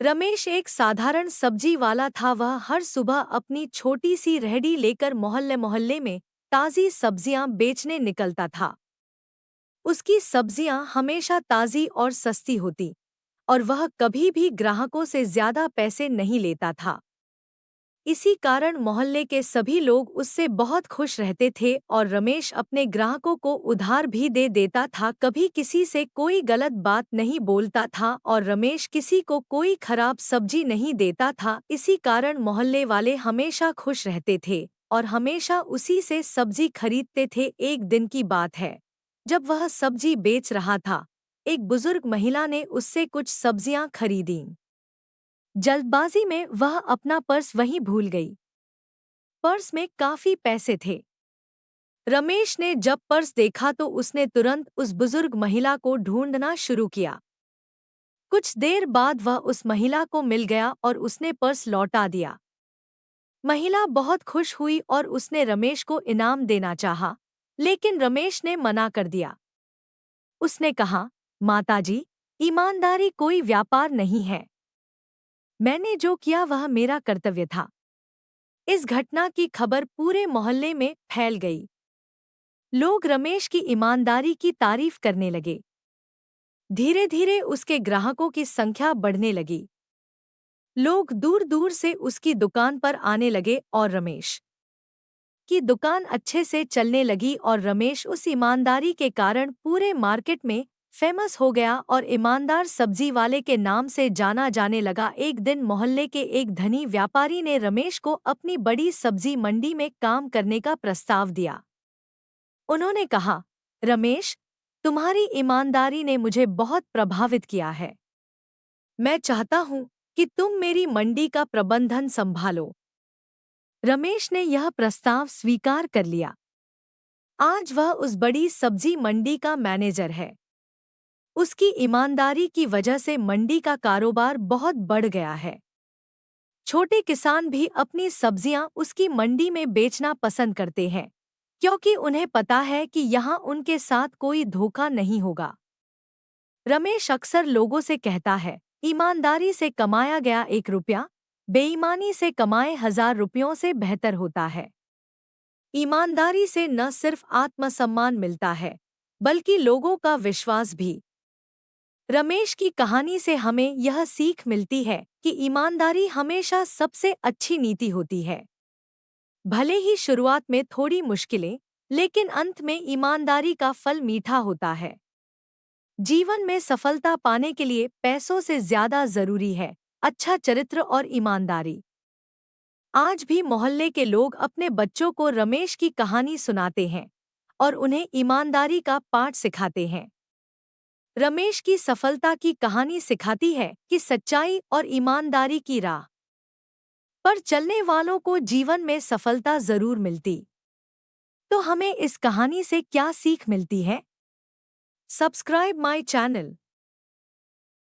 रमेश एक साधारण सब्जी वाला था। वह हर सुबह अपनी छोटी सी रेहड़ी लेकर मोहल्ले मोहल्ले में ताज़ी सब्जियां बेचने निकलता था। उसकी सब्जियां हमेशा ताज़ी और सस्ती होती और वह कभी भी ग्राहकों से ज्यादा पैसे नहीं लेता था। इसी कारण मोहल्ले के सभी लोग उससे बहुत खुश रहते थे और रमेश अपने ग्राहकों को उधार भी दे देता था। कभी किसी से कोई गलत बात नहीं बोलता था और रमेश किसी को कोई खराब सब्जी नहीं देता था। इसी कारण मोहल्ले वाले हमेशा खुश रहते थे और हमेशा उसी से सब्जी खरीदते थे। एक दिन की बात है, जब वह सब्जी बेच रहा था, एक बुजुर्ग महिला ने उससे कुछ सब्जियां खरीदीं। जल्दबाजी में वह अपना पर्स वहीं भूल गई। पर्स में काफी पैसे थे। रमेश ने जब पर्स देखा तो उसने तुरंत उस बुजुर्ग महिला को ढूंढना शुरू किया। कुछ देर बाद वह उस महिला को मिल गया और उसने पर्स लौटा दिया। महिला बहुत खुश हुई और उसने रमेश को इनाम देना चाहा, लेकिन रमेश ने मना कर दिया। उसने कहा, माताजी, ईमानदारी कोई व्यापार नहीं है। मैंने जो किया वह मेरा कर्तव्य था। इस घटना की खबर पूरे मोहल्ले में फैल गई। लोग रमेश की ईमानदारी की तारीफ करने लगे। धीरे धीरे उसके ग्राहकों की संख्या बढ़ने लगी। लोग दूर दूर से उसकी दुकान पर आने लगे और रमेश की दुकान अच्छे से चलने लगी और रमेश उस ईमानदारी के कारण पूरे मार्केट में फेमस हो गया और ईमानदार सब्जी वाले के नाम से जाना जाने लगा। एक दिन मोहल्ले के एक धनी व्यापारी ने रमेश को अपनी बड़ी सब्जी मंडी में काम करने का प्रस्ताव दिया। उन्होंने कहा, रमेश, तुम्हारी ईमानदारी ने मुझे बहुत प्रभावित किया है। मैं चाहता हूं कि तुम मेरी मंडी का प्रबंधन संभालो। रमेश ने यह प्रस्ताव स्वीकार कर लिया। आज वह उस बड़ी सब्जी मंडी का मैनेजर है। उसकी ईमानदारी की वजह से मंडी का कारोबार बहुत बढ़ गया है। छोटे किसान भी अपनी सब्जियां उसकी मंडी में बेचना पसंद करते हैं, क्योंकि उन्हें पता है कि यहाँ उनके साथ कोई धोखा नहीं होगा। रमेश अक्सर लोगों से कहता है, ईमानदारी से कमाया गया 1 रुपया बेईमानी से कमाए 1000 रुपयों से बेहतर होता है। ईमानदारी से न सिर्फ आत्मसम्मान मिलता है, बल्कि लोगों का विश्वास भी। रमेश की कहानी से हमें यह सीख मिलती है कि ईमानदारी हमेशा सबसे अच्छी नीति होती है। भले ही शुरुआत में थोड़ी मुश्किलें, लेकिन अंत में ईमानदारी का फल मीठा होता है। जीवन में सफलता पाने के लिए पैसों से ज्यादा जरूरी है अच्छा चरित्र और ईमानदारी। आज भी मोहल्ले के लोग अपने बच्चों को रमेश की कहानी सुनाते हैं और उन्हें ईमानदारी का पाठ सिखाते हैं। रमेश की सफलता की कहानी सिखाती है कि सच्चाई और ईमानदारी की राह पर चलने वालों को जीवन में सफलता जरूर मिलती। तो हमें इस कहानी से क्या सीख मिलती है? Subscribe my channel.